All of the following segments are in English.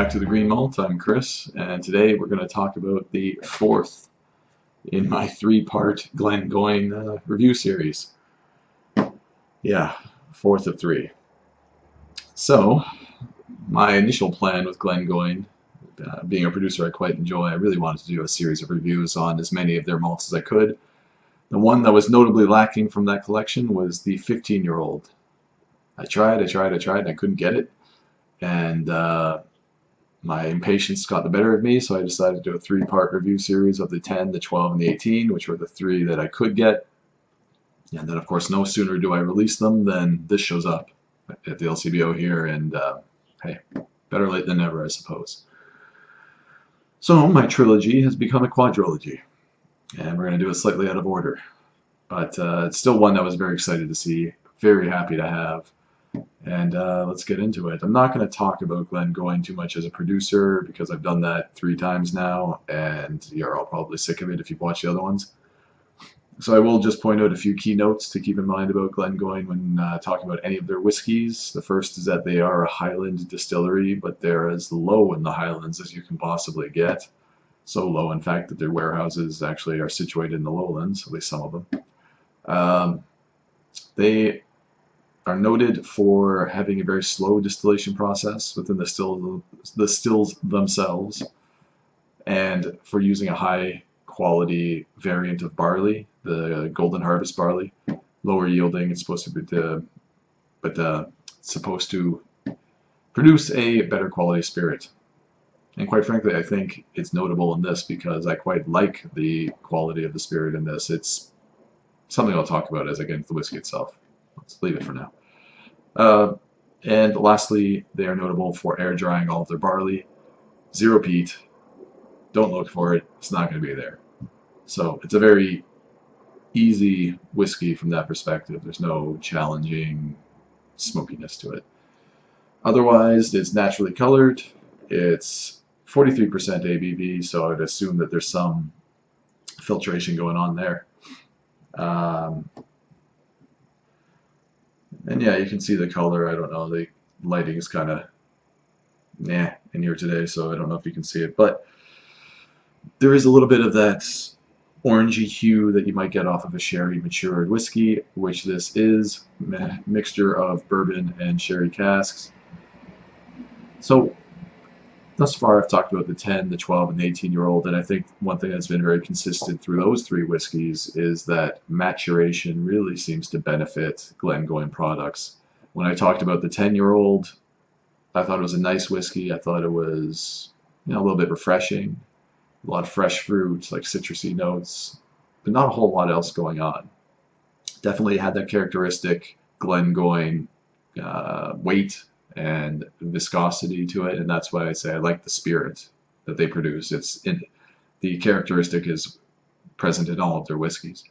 back to the Green Malt. I'm Chris, and today we're going to talk about the fourth in my three-part Glengoyne review series. Yeah, fourth of three. So, my initial plan with Glengoyne, being a producer I quite enjoy, I really wanted to do a series of reviews on as many of their malts as I could. The one that was notably lacking from that collection was the 15-year-old. I tried, and I couldn't get it. And my impatience got the better of me, so I decided to do a three-part review series of the 10, the 12, and the 18, which were the three that I could get. And then, of course, no sooner do I release them than this shows up at the LCBO here, and hey, better late than never, I suppose. So my trilogy has become a quadrilogy, and we're going to do it slightly out of order. But it's still one that I was very excited to see, very happy to have. And let's get into it. I'm not going to talk about Glengoyne too much as a producer because I've done that 3 times now, and you're all probably sick of it if you've watched the other ones. So I will just point out a few key notes to keep in mind about Glengoyne when talking about any of their whiskies. The first is that they are a Highland distillery, but they're as low in the Highlands as you can possibly get. So low, in fact, that their warehouses actually are situated in the lowlands, at least some of them. They are noted for having a very slow distillation process within the stills themselves, and for using a high quality variant of barley, the Golden Harvest barley, lower yielding. It's supposed to be supposed to produce a better quality spirit. And quite frankly, I think it's notable in this because I quite like the quality of the spirit in this. It's something I'll talk about as I get into the whiskey itself. Let's leave it for now. And lastly, they are notable for air drying all of their barley. 0 peat. Don't look for it. It's not going to be there. So it's a very easy whiskey from that perspective. There's no challenging smokiness to it. Otherwise, it's naturally colored. It's 43% ABV, so I'd assume that there's some filtration going on there. And yeah, you can see the color. I don't know, the lighting is kind of in here today, so I don't know if you can see it, but there is a little bit of that orangey hue that you might get off of a sherry matured whiskey, which this is, mixture of bourbon and sherry casks. So thus far I've talked about the 10, the 12, and the 18-year-old, and I think one thing that's been very consistent through those 3 whiskeys is that maturation really seems to benefit Glengoyne products. When I talked about the 10-year-old, I thought it was a nice whiskey. I thought it was, a little bit refreshing, a lot of fresh fruit, like citrusy notes, but not a whole lot else going on. Definitely had that characteristic Glengoyne weight and viscosity to it, and that's why I say I like the spirit that they produce. The characteristic is present in all of their whiskeys.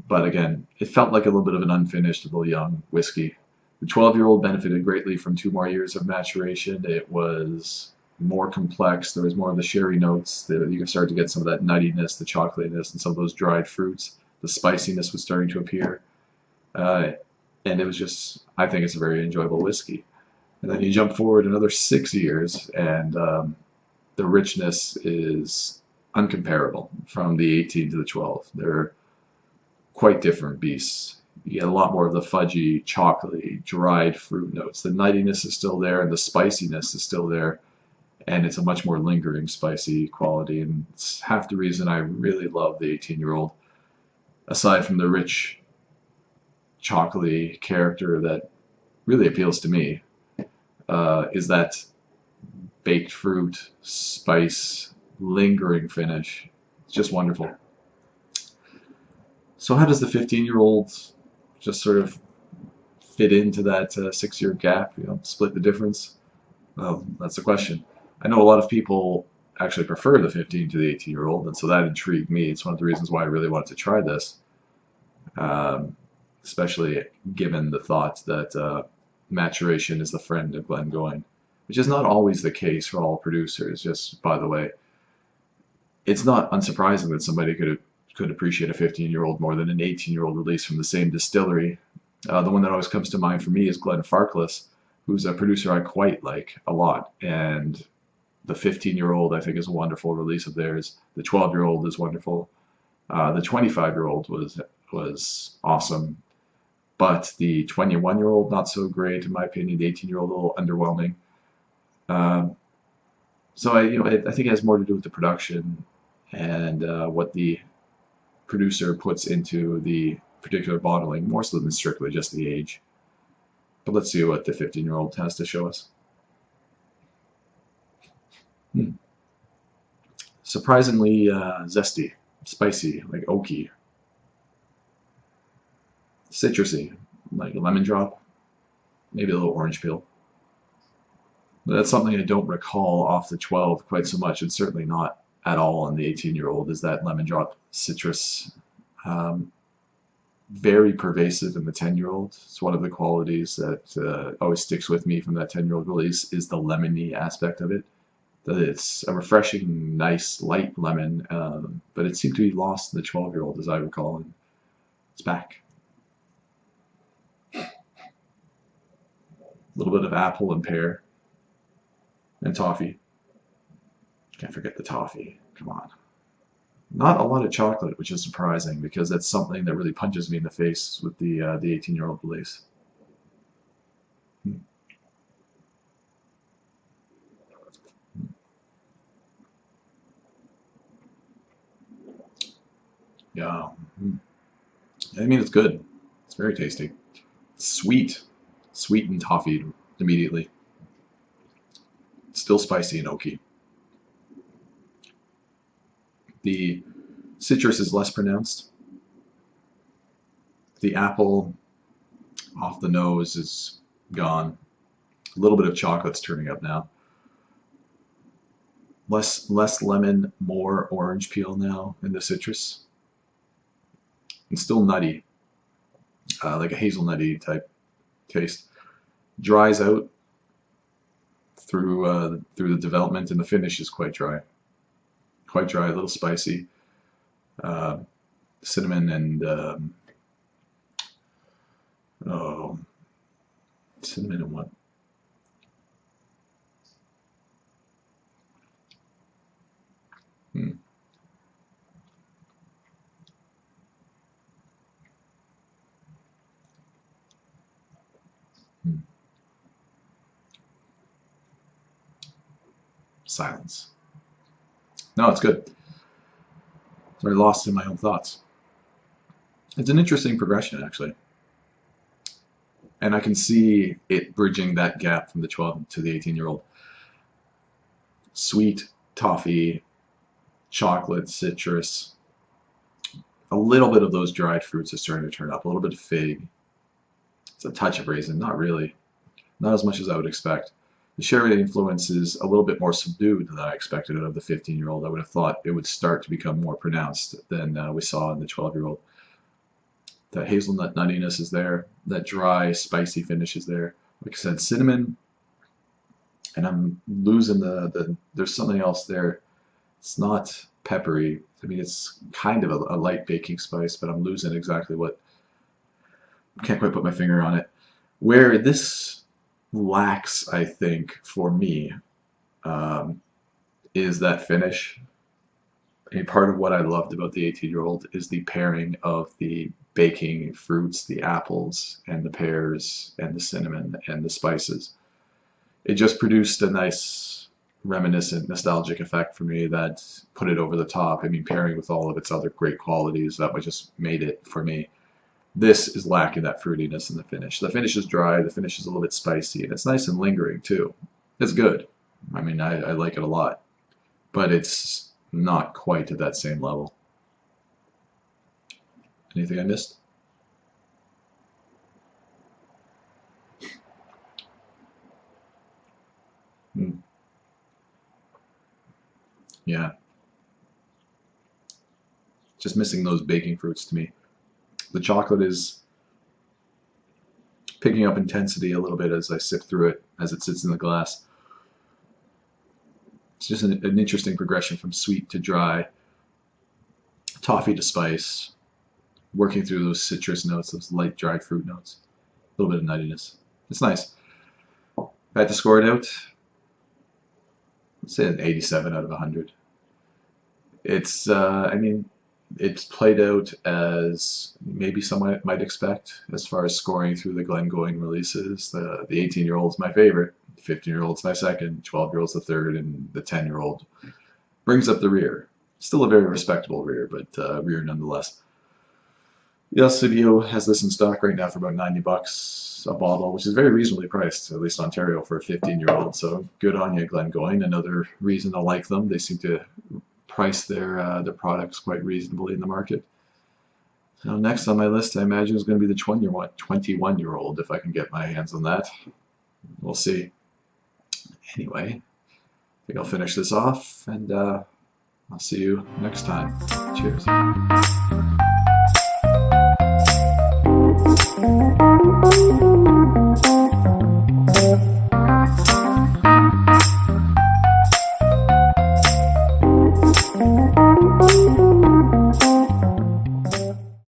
But again, it felt like a little bit of an unfinished little young whiskey. The 12-year-old benefited greatly from 2 more years of maturation. It was more complex. There was more of the sherry notes. You can start to get some of that nuttiness, the chocolatiness, and some of those dried fruits. The spiciness was starting to appear. And it was just, I think it's a very enjoyable whiskey. And then you jump forward another 6 years, and the richness is uncomparable from the 18 to the 12. They're quite different beasts. You get a lot more of the fudgy, chocolatey, dried fruit notes. The nuttiness is still there, and the spiciness is still there, and it's a much more lingering, spicy quality. And it's half the reason I really love the 18-year-old, aside from the rich, chocolatey character that really appeals to me, is that baked fruit, spice, lingering finish. It's just wonderful. So how does the 15-year-old just sort of fit into that 6-year gap, split the difference? Well, that's the question. I know a lot of people actually prefer the 15 to the 18-year-old, and so that intrigued me. It's one of the reasons why I really wanted to try this. Especially given the thought that maturation is the friend of Glengoyne, which is not always the case for all producers. Just by the way, it's not unsurprising that somebody could appreciate a 15-year-old more than an 18-year-old release from the same distillery. The one that always comes to mind for me is Glenfarclas, who's a producer I quite like a lot. And the 15-year-old I think is a wonderful release of theirs. The 12-year-old is wonderful. The 25-year-old was awesome, but the 21-year-old not so great in my opinion. The 18-year-old a little underwhelming. So I think it has more to do with the production and what the producer puts into the particular bottling, more so than strictly just the age. But let's see what the 15-year-old has to show us. Surprisingly zesty, spicy, like oaky, citrusy, like a lemon drop, maybe a little orange peel. But that's something I don't recall off the 12 quite so much, and certainly not at all on the 18-year-old, is that lemon drop citrus. Very pervasive in the 10-year-old. It's one of the qualities that always sticks with me from that 10-year-old release is the lemony aspect of it. That it's a refreshing, nice, light lemon, but it seemed to be lost in the 12-year-old, as I recall, and it's back. A little bit of apple and pear and toffee. Can't forget the toffee. Come on. Not a lot of chocolate, which is surprising because that's something that really punches me in the face with the 18-year-old release. Yeah. I mean, it's good. It's very tasty. It's sweet. Sweet and toffee immediately. Still spicy and oaky. The citrus is less pronounced. The apple off the nose is gone. A little bit of chocolate's turning up now. Less lemon, more orange peel now in the citrus. And still nutty, like a hazelnutty type taste. Dries out through the development, and the finish is quite dry. Quite dry, a little spicy. Cinnamon and cinnamon and what? Silence. No, it's good. Sorry, lost in my own thoughts. It's an interesting progression, actually. And I can see it bridging that gap from the 12 to the 18-year-old. Sweet, toffee, chocolate, citrus. A little bit of those dried fruits is starting to turn up. A little bit of fig. It's a touch of raisin. Not really. Not as much as I would expect. The sherry influence is a little bit more subdued than I expected out of the 15-year-old. I would have thought it would start to become more pronounced than we saw in the 12-year-old. That hazelnut nuttiness is there. That dry, spicy finish is there. Like I said, cinnamon. And I'm losing there's something else there. It's not peppery. I mean, it's kind of a light baking spice, but I'm losing exactly what. I can't quite put my finger on it. Where this lacks, I think, for me, is that finish. And part of what I loved about the 18-year-old is the pairing of the baking fruits, the apples and the pears and the cinnamon and the spices. It just produced a nice reminiscent, nostalgic effect for me that put it over the top. I mean, pairing with all of its other great qualities, that just made it for me. This is lacking that fruitiness in the finish. The finish is dry, the finish is a little bit spicy, and it's nice and lingering too. It's good. I mean, I like it a lot, but it's not quite at that same level. Anything I missed? Yeah, just missing those baking fruits to me. The chocolate is picking up intensity a little bit as I sip through it, as it sits in the glass. It's just an interesting progression from sweet to dry, toffee to spice, working through those citrus notes, those light dried fruit notes, a little bit of nuttiness. It's nice. I had to score it out, let's say an 87 out of 100. It's, I mean, it's played out as maybe some might expect as far as scoring through the Glengoyne releases. The 18-year-old's my favorite, 15-year-old's my second, 12-year-old's the third, and the 10-year-old brings up the rear. Still a very respectable rear, but rear nonetheless. The LCBO has this in stock right now for about $90 a bottle, which is very reasonably priced, at least in Ontario, for a 15-year-old. So good on you, Glengoyne. Another reason to like them. They seem to price their products quite reasonably in the market. So next on my list, I imagine, is going to be the 21-year-old, if I can get my hands on that. We'll see. Anyway, I think I'll finish this off, and I'll see you next time. Cheers.